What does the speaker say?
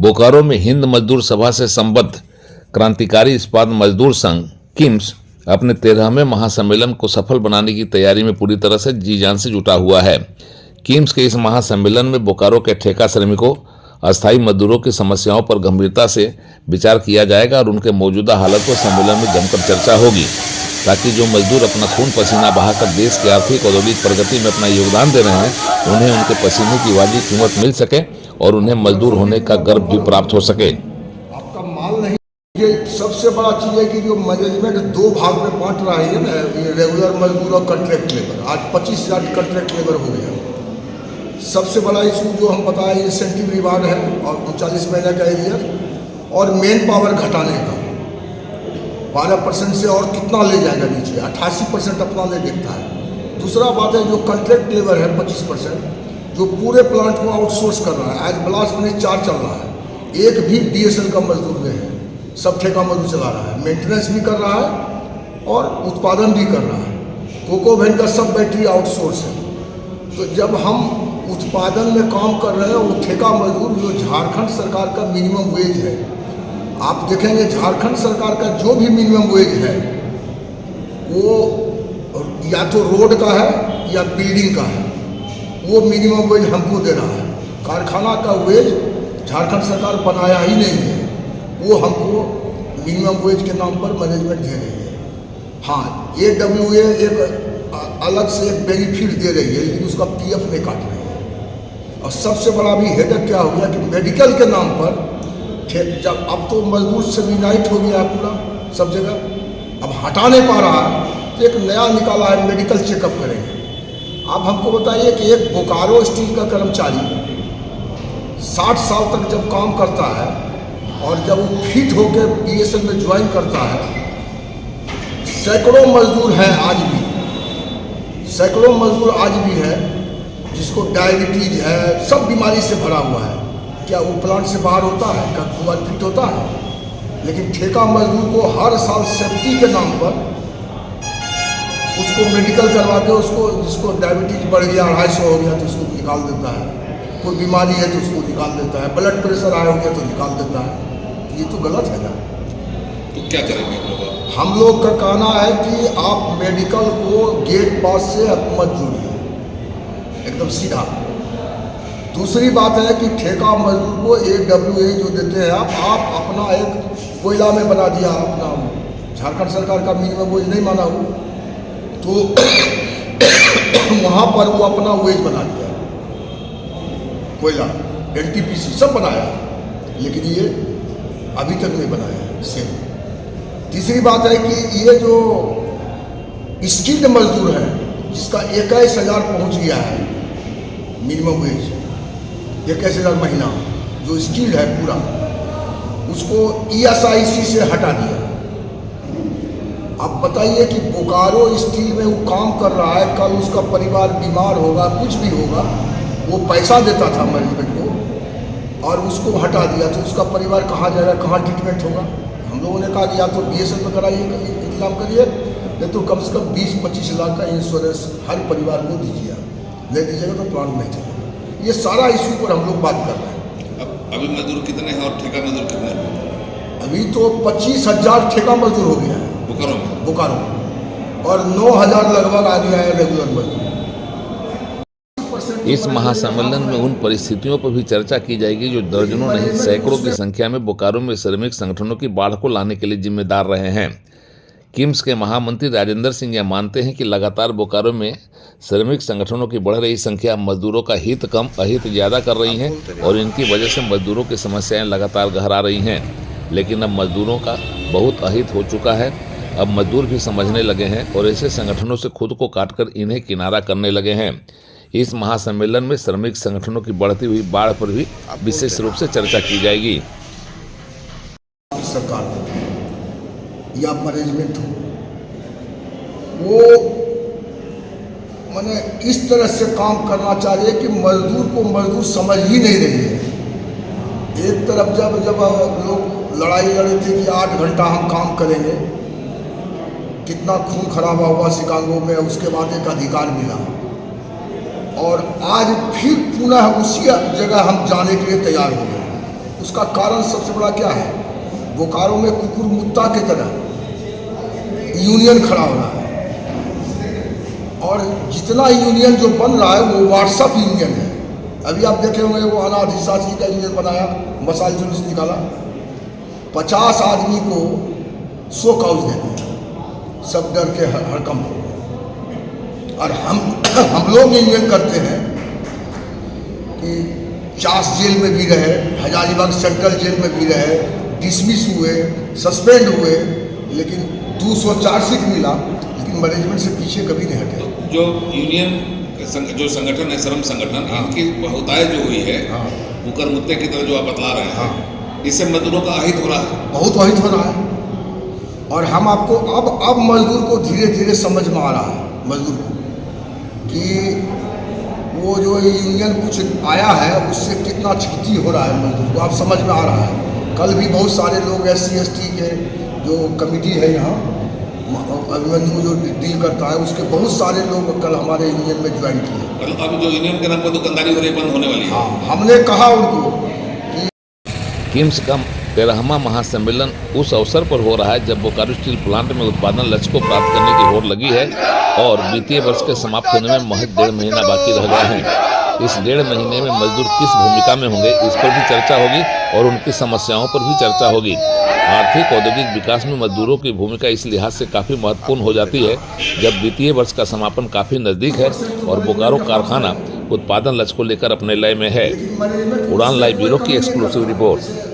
बोकारो में हिंद मजदूर सभा से संबद्ध क्रांतिकारी इस्पात मजदूर संघ किम्स अपने 13वें महासम्मेलन को सफल बनाने की तैयारी में पूरी तरह से जी जान से जुटा हुआ है। किम्स के इस महासम्मेलन में बोकारो के ठेका श्रमिकों, अस्थायी मजदूरों की समस्याओं पर गंभीरता से विचार किया जाएगा और उनके मौजूदा हालत पर सम्मेलन में जमकर चर्चा होगी, ताकि जो मजदूर अपना खून पसीना बहाकर देश की आर्थिक औद्योगिक प्रगति में अपना योगदान दे रहे हैं, उन्हें उनके पसीने की वाजिब कीमत मिल सके और उन्हें मजदूर होने का गर्व भी प्राप्त हो सके। आपका माल नहीं, ये सबसे बड़ा चीज़ है कि जो मैनेजमेंट दो भाग में बांट रहा है ना, ये रेगुलर मजदूर और कॉन्ट्रैक्ट लेबर। आज 25,000 कॉन्ट्रैक्ट लेबर हो गया। सबसे बड़ा इशू जो हम बताएं इंसेंटिव रिवार्ड है और 39 महीने का एरियर और मेन पावर घटाने का 12% से और कितना ले जाएगा नीचे, 88% अपना ले देखता है। दूसरा बात है जो कॉन्ट्रैक्ट लेबर है 25%, जो पूरे प्लांट को आउटसोर्स कर रहा है। आज ब्लास्ट में 4 चल रहा है, एक भी बीएसएल का मजदूर नहीं है, सब ठेका मजदूर चला रहा है, मेंटेनेंस भी कर रहा है और उत्पादन भी कर रहा है। कोको वैन का सब बैटरी आउटसोर्स है। तो जब हम उत्पादन में काम कर रहे हैं, वो ठेका मजदूर जो झारखंड सरकार का मिनिमम वेज है, आप देखेंगे झारखंड सरकार का जो भी मिनिमम वेज है वो या तो रोड का है या बिल्डिंग का है, वो मिनिमम वेज हमको दे रहा है। कारखाना का वेज झारखंड सरकार बनाया ही नहीं है, वो हमको मिनिमम वेज के नाम पर मैनेजमेंट दे रही है। हाँ, AWA एक अलग से एक बेनिफिट दे रही है, लेकिन उसका PF नहीं काट रही है। और सबसे बड़ा भी हेडेक क्या हो गया कि मेडिकल के नाम पर जब अब तो मजदूर से यूनाइट हो गया है पूरा सब जगह, अब हटा नहीं पा रहा है, तो एक नया निकाला है मेडिकल चेकअप करेंगे। आप हमको बताइए कि एक बोकारो स्टील का कर्मचारी 60 साल तक जब काम करता है और जब वो फिट होकर BSL में ज्वाइन करता है, सैकड़ों मजदूर हैं आज भी, सैकड़ों मजदूर आज भी है जिसको डायबिटीज है, सब बीमारी से भरा हुआ है। क्या वो प्लांट से बाहर होता है? क्या वो अनफिट होता है? लेकिन ठेका मजदूर को हर साल सेफ्टी के नाम पर उसको मेडिकल करवा के उसको, जिसको डायबिटीज बढ़ गया 250 हो गया तो उसको निकाल देता है, कोई बीमारी है तो उसको निकाल देता है, ब्लड प्रेशर आया हो गया तो निकाल देता है। ये तो गलत है ना। तो क्या करेंगे हम लोग? हम लोग का कहना है कि आप मेडिकल को गेट पास से मत जोड़िए, एकदम सीधा। दूसरी बात है कि ठेका मजदूर को AWA जो देते हैं आप अपना एक कोयला में बना दिया, अपना झारखंड सरकार का मिनिमम वेज नहीं माना हो तो वहाँ पर वो अपना वेज बना दिया, कोयला NTPC सब बनाया, लेकिन ये अभी तक नहीं बनाया है सेम। तीसरी बात है कि ये जो स्किल्ड मजदूर है जिसका 21,000 पहुँच गया है मिनिमम वेज, 21,000 महीना, जो स्किल्ड है पूरा, उसको ESIC से हटा दिया। अब बताइए कि बोकारो स्टील में वो काम कर रहा है, कल उसका परिवार बीमार होगा, कुछ भी होगा, वो पैसा देता था मैनेजमेंट को और उसको हटा दिया तो उसका परिवार कहाँ जाएगा, कहाँ ट्रीटमेंट होगा? हम लोगों ने कहा कि या तो BSL में कराइए, इंतजाम करिए, नहीं तो कम से कम 20-25 लाख का इंश्योरेंस हर परिवार को दीजिए। नहीं दीजिएगा तो प्लांट नहीं चलेगा। ये सारा इशू पर हम लोग बात कर रहे हैं। अब अभी मजदूर कितने हैं और ठेका मजदूर कितने हैं? अभी तो 25,000 ठेका मजदूर हो गया है बोकारो में और 9,000 लगभग आ गया है रेगुलर मजदूर। इस महासम्मेलन में उन परिस्थितियों पर भी चर्चा की जाएगी जो दर्जनों नहीं सैकड़ों की संख्या में बोकारो में श्रमिक संगठनों की बाढ़ को लाने के लिए जिम्मेदार रहे हैं। किम्स के महामंत्री राजेंद्र सिंह यह मानते हैं कि लगातार बोकारो में श्रमिक संगठनों की बढ़ रही संख्या मजदूरों का हित कम अहित ज़्यादा कर रही है और इनकी वजह से मजदूरों की समस्याएं लगातार गहरा रही हैं। लेकिन अब मजदूरों का बहुत अहित हो चुका है, अब मजदूर भी समझने लगे हैं और ऐसे संगठनों से खुद को काटकर इन्हें किनारा करने लगे हैं। इस महासम्मेलन में श्रमिक संगठनों की बढ़ती हुई बाढ़ पर भी विशेष रूप से चर्चा की जाएगी। सरकार या मैनेजमेंट हो, वो माने इस तरह से काम करना चाहिए कि मजदूर को मजदूर समझ ही नहीं रही है। एक तरफ जब लोग लड़ाई लड़े थे कि 8 घंटा हम काम करेंगे, कितना खून खराबा हुआ शिकागो में, उसके बाद एक अधिकार मिला और आज फिर पुनः उसी जगह हम जाने के लिए तैयार हो गए। उसका कारण सबसे बड़ा क्या है, बोकारो में कुकुर मुत्ता की तरह यूनियन खड़ा हो रहा है, और जितना यूनियन जो बन रहा है वो व्हाट्सअप यूनियन है। अभी आप देखे होंगे वो अनाधिशासी का यूनियन बनाया, मसाल जुलूस निकाला, 50 आदमी को शो काउज दे दिया, सब डर के हड़कंप हो गए। और हम लोग यूनियन करते हैं कि चास जेल में भी रहे, हजारीबाग सेंट्रल जेल में भी रहे, डिसमिस हुए, सस्पेंड हुए, लेकिन 200 चार्जशीट मिला, लेकिन मैनेजमेंट से पीछे कभी नहीं हटे। जो यूनियन जो संगठन है, श्रम संगठन, इनकी बहुतायत जो हुई है, कुकर मुत्ते की तरह जो आप बतला रहे हैं, इससे मजदूरों का अहित हो रहा है, बहुत अहित हो रहा है। और हम आपको अब मजदूर को धीरे धीरे समझ में आ रहा है, मजदूर को, कि वो जो यूनियन कुछ आया है उससे कितना क्षति हो रहा है मजदूर को, आप समझ में आ रहा है। कल भी बहुत सारे लोग SC ST के जो कमिटी है यहाँ, अभिमन्यु जो डील करता है, उसके बहुत सारे लोग कल हमारे यूनियन में ज्वाइन किए। मतलब अब जो यूनियन के नाम पर दुकानदारी हो रही है, बंद होने वाली है। हाँ, हमने कहा उनको कि किम्स का 13वां महासम्मेलन उस अवसर पर हो रहा है जब बोकारो स्टील प्लांट में उत्पादन लक्ष्य को प्राप्त करने की होड़ लगी है और वित्तीय वर्ष के समाप्त होने में महज 1.5 महीना बाकी रह गया है। इस 1.5 महीने में मजदूर किस भूमिका में होंगे, इस पर भी चर्चा होगी और उनकी समस्याओं पर भी चर्चा होगी। आर्थिक औद्योगिक विकास में मजदूरों की भूमिका इस लिहाज से काफ़ी महत्वपूर्ण हो जाती है जब वित्तीय वर्ष का समापन काफ़ी नज़दीक है और बोकारो कारखाना उत्पादन लक्ष्य को लेकर अपने लय में है। उड़ान लाइव ब्यूरो की एक्सक्लूसिव रिपोर्ट।